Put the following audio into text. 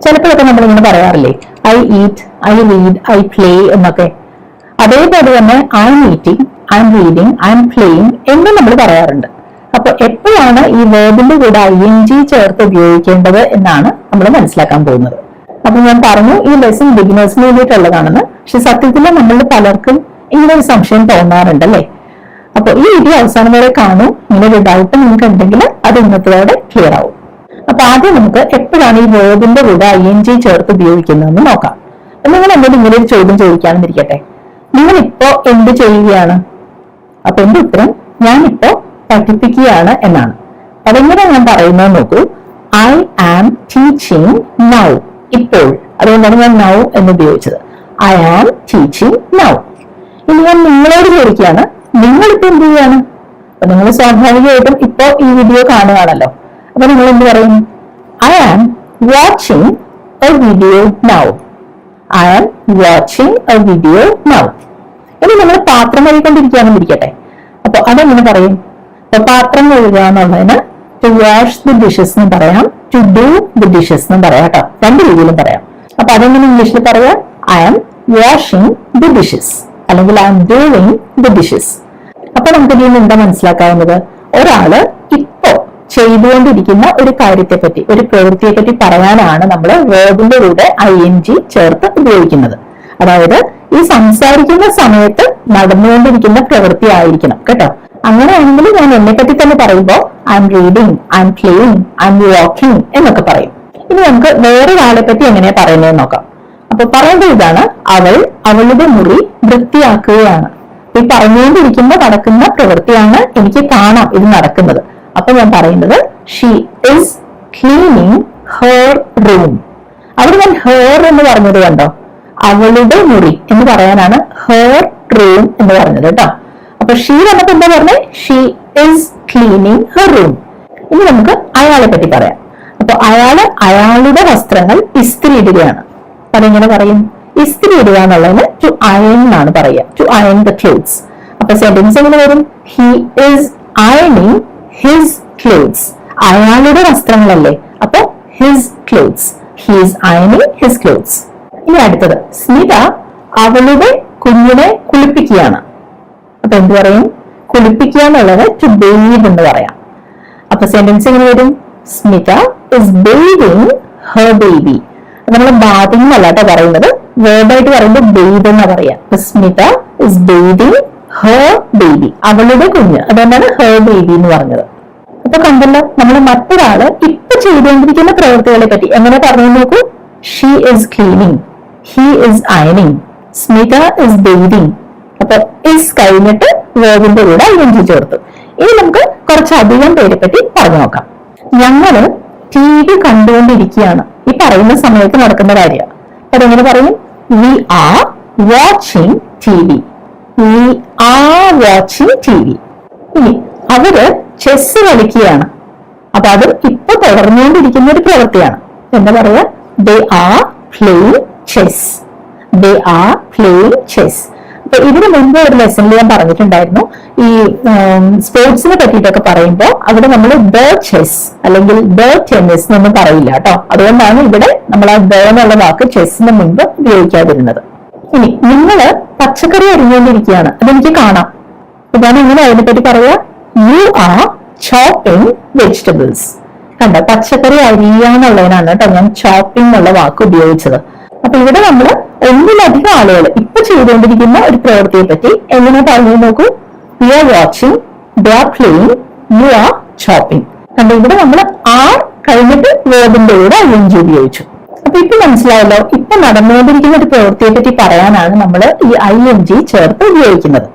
ചിലപ്പോഴൊക്കെ നമ്മളിങ്ങനെ പറയാറില്ലേ, I eat, I read, I play എന്നൊക്കെ. അതേപോലെ തന്നെ I M eating, I M reading, I M playing എന്നും നമ്മൾ പറയാറുണ്ട്. അപ്പൊ എപ്പോഴാണ് ഈ വേർബിന്റെ കൂടെ ING ചേർത്ത് ഉപയോഗിക്കേണ്ടത് എന്നാണ് നമ്മൾ മനസ്സിലാക്കാൻ പോകുന്നത്. അപ്പൊ ഞാൻ പറഞ്ഞു ഈ ലെസൺ ബിഗിനേഴ്സിന് വേണ്ടിയിട്ടുള്ളതാണെന്ന്. പക്ഷെ സത്യത്തിൽ നമ്മളിൽ പലർക്കും ഇങ്ങനെ ഒരു സംശയം തോന്നാറുണ്ടല്ലേ. അപ്പൊ ഈ വീഡിയോ അവസാനം വരെ കാണൂ. ഇങ്ങനെ ഒരു ഡൗട്ട് നിങ്ങൾക്ക് ഉണ്ടെങ്കിൽ അത് ഇന്നത്തോടെ ക്ലിയർ ആവും. അപ്പൊ ആദ്യം നമുക്ക് എപ്പോഴാണ് ഈ വേർബിന്റെ കൂടെ ING ചേർത്ത് ഉപയോഗിക്കുന്നതെന്ന് നോക്കാം. നിങ്ങൾ എന്നോട് ഇങ്ങനെ ഒരു ചോദ്യം ചോദിക്കാമെന്നിരിക്കട്ടെ, നിങ്ങൾ ഇപ്പോ എന്ത് ചെയ്യുകയാണ്? അപ്പൊ എന്റെ ഉത്തരം ഞാനിപ്പോ പഠിപ്പിക്കുകയാണ് എന്നാണ്. അതെങ്ങനെ ഞാൻ പറയുന്നത് നോക്കൂ. ഐ ആം ടീച്ചിങ് നൗ, ഇപ്പോൾ. അതുകൊണ്ടാണ് ഞാൻ നൗ എന്ന് ഉപയോഗിച്ചത്. I am teaching now. ഇനി ഞാൻ നിങ്ങളോട് ചോദിക്കുകയാണ്, നിങ്ങളിപ്പോ എന്ത് ചെയ്യാണ്? അപ്പൊ നിങ്ങൾ സ്വാഭാവികമായിട്ടും ഇപ്പോ ഈ വീഡിയോ കാണുകയാണല്ലോ. അപ്പൊ നിങ്ങൾ എന്ത് പറയും? I am watching a video now. I am watching a video now. ഇനി നിങ്ങൾ പാത്രം കഴുകിക്കൊണ്ടിരിക്കുകയാണെന്നിരിക്കട്ടെ. അപ്പൊ അതെങ്ങനെ പറയും? അപ്പൊ പാത്രം കഴുകുക എന്നുള്ളതിന് ടു വാഷ് ദി ഡിഷസ് എന്ന് പറയാം, ടു ഡു ദി ഡിഷസ് എന്നും പറയാം കേട്ടോ. രണ്ട് രീതിയിലും പറയാം. അപ്പൊ അതെങ്ങനെ ഇംഗ്ലീഷിൽ പറയാം? I am washing the dishes അല്ലെങ്കിൽ I am doing the dishes. അപ്പൊ നമുക്ക് ഇതിൽ നിന്ന് എന്താ മനസ്സിലാക്കാവുന്നത്? ഒരാള് ഇപ്പോ ചെയ്തുകൊണ്ടിരിക്കുന്ന ഒരു കാര്യത്തെപ്പറ്റി, ഒരു പ്രവൃത്തിയെ പറ്റി പറയാനാണ് നമ്മൾ വേർബിന്റെ കൂടെ ING ചേർത്ത് ഉപയോഗിക്കുന്നത്. അതായത് ഈ സംസാരിക്കുന്ന സമയത്ത് നടന്നുകൊണ്ടിരിക്കുന്ന പ്രവൃത്തി ആയിരിക്കണം കേട്ടോ. അങ്ങനെയാണെങ്കിൽ ഞാൻ എന്നെ പറ്റി തന്നെ പറയുമ്പോൾ I M reading, I M playing, I M walking എന്നൊക്കെ പറയും. ഇനി നമുക്ക് വേറൊരാളെ പറ്റി എങ്ങനെയാ പറയുന്നത് നോക്കാം. അപ്പൊ പറയേണ്ടത് ഇതാണ്, അവൾ അവളുടെ മുറി വൃത്തിയാക്കുകയാണ്. ഈ പറഞ്ഞുകൊണ്ടിരിക്കുമ്പോൾ നടക്കുന്ന പ്രവൃത്തിയാണ് എനിക്ക് കാണാം ഇത് നടക്കുന്നത്. അപ്പൊ ഞാൻ പറയുന്നത് she is cleaning her room. അവിടെ ഞാൻ ഹെർ എന്ന് പറഞ്ഞത് കണ്ടോ? അവളുടെ മുറി എന്ന് പറയാനാണ് ഹെർ റൂം എന്ന് പറഞ്ഞത് കേട്ടോ. അപ്പൊ ഷീ വന്നപ്പോ എന്താ പറഞ്ഞത്? She is cleaning her room. ഇനി നമുക്ക് അയാളെ പറ്റി പറയാം. അപ്പൊ അയാളുടെ വസ്ത്രങ്ങൾ ഇസ്തിരി ഇടുകയാണ്. അതെങ്ങനെ പറയും? ഇസ്തിരി ഇടുക എന്നുള്ളതിന് ടു അയൺ എന്നാണ് പറയുക, ടു അയൺ ദ ക്ലോത്ത്സ്. അപ്പൊ സെന്റൻസ് എങ്ങനെ വരും? ഹി ഈസ് അയണിങ് ഹിസ് ക്ലോത്ത്സ്. അയാളുടെ വസ്ത്രങ്ങളല്ലേ, അപ്പൊ ഹിസ് ക്ലോത്ത്സ്. ഹി ഈസ് അയണിങ് ഹിസ് ക്ലോത്ത്സ്. ഇനി അടുത്തത്, സ്മിത അവളുടെ കുഞ്ഞിനെ കുളിപ്പിക്കുകയാണ്. അപ്പൊ എന്ത് പറയും? കുളിപ്പിക്കുക എന്നുള്ളത് ടു ബേത്ത് എന്ന് പറയാം. അപ്പൊ സെന്റൻസ് എങ്ങനെ വരും? Smitha is bathing her baby. നമ്മൾ ബാത്തിങ് എന്നല്ല കേട്ടോ പറയുന്നത്, വേർഡായിട്ട് പറയുമ്പോൾ ബേത്ത് എന്നാ പറയാ. Smitha is bathing her baby, അവളുടെ കുഞ്ഞ്. അതുകൊണ്ടാണ് ഹെർ ബേബി എന്ന് പറഞ്ഞത്. അപ്പൊ കണ്ടല്ലോ, നമ്മൾ മറ്റൊരാള് ഇപ്പൊ ചെയ്തുകൊണ്ടിരിക്കുന്ന പ്രവൃത്തികളെ പറ്റി എങ്ങനെ പറഞ്ഞു നോക്കൂ. She is cleaning, he is അയണിങ്, സ്മിത ഇസ് ബേത്തിങ്. അപ്പൊ ഇസ് കഴിഞ്ഞിട്ട് വേർബിന്റെ കൂടെ ING ചേർത്തു. ഇനി നമുക്ക് കുറച്ചധികം പേരെ പറ്റി പറഞ്ഞു നോക്കാം. ഞങ്ങള് TV കണ്ടുകൊണ്ടിരിക്കുകയാണ്. ഈ പറയുന്ന സമയത്ത് നടക്കുന്ന കാര്യമാണ്. അതെങ്ങനെ പറയും? We are watching TV. We are watching TV. ഇനി അവര് ചെസ് കളിക്കുകയാണ്. അപ്പൊ അത് ഇപ്പൊ തുടർന്നുകൊണ്ടിരിക്കുന്ന ഒരു പ്രവൃത്തിയാണ്. എന്താ പറയാ? ദേ are playing chess. They are playing chess. അപ്പൊ ഇതിനു മുൻപ് ഒരു ലെസണിൽ ഞാൻ പറഞ്ഞിട്ടുണ്ടായിരുന്നു, ഈ സ്പോർട്സിനെ പറ്റിയിട്ടൊക്കെ പറയുമ്പോൾ അവിടെ നമ്മൾ ദ ചെസ് അല്ലെങ്കിൽ ദ ടെന്നീസ് എന്നൊന്നും പറയില്ല കേട്ടോ. അതുകൊണ്ടാണ് ഇവിടെ നമ്മൾ ആ ദ എന്നുള്ള വാക്ക് ചെസ്സിന് മുൻപ് ഉപയോഗിക്കാതിരുന്നത്. ഇനി നിങ്ങള് പച്ചക്കറി അരിഞ്ഞുകൊണ്ടിരിക്കുകയാണ്, അതെനിക്ക് കാണാം. ഞാൻ ഇങ്ങനെ അതിനെപ്പറ്റി പറയാ, യു ആർ ചോപ്പിംഗ് വെജിറ്റബിൾസ്. കണ്ടോ, പച്ചക്കറി അരിയാന്നുള്ളതിനാണ് കേട്ടോ ഞാൻ ചോപ്പിംഗ് എന്നുള്ള വാക്ക് ഉപയോഗിച്ചത്. അപ്പൊ ഇവിടെ നമ്മൾ ഒന്നിലധികം ആളുകൾ ഇപ്പൊ ചെയ്തുകൊണ്ടിരിക്കുന്ന ഒരു പ്രവൃത്തിയെ പറ്റി എങ്ങനെ പറഞ്ഞു നോക്കൂ. We are watching, they are playing, you are chopping. കണ്ടോ, ഇവിടെ നമ്മൾ ആർ കഴിഞ്ഞിട്ട് വേർബിന്റെ കൂടെ ING ഉപയോഗിച്ചു. അപ്പൊ ഇപ്പൊ മനസ്സിലായല്ലോ, ഇപ്പൊ നടന്നുകൊണ്ടിരിക്കുന്ന ഒരു പ്രവൃത്തിയെ പറ്റി പറയാനാണ് നമ്മൾ ഈ ING ചേർത്ത് ഉപയോഗിക്കുന്നത്.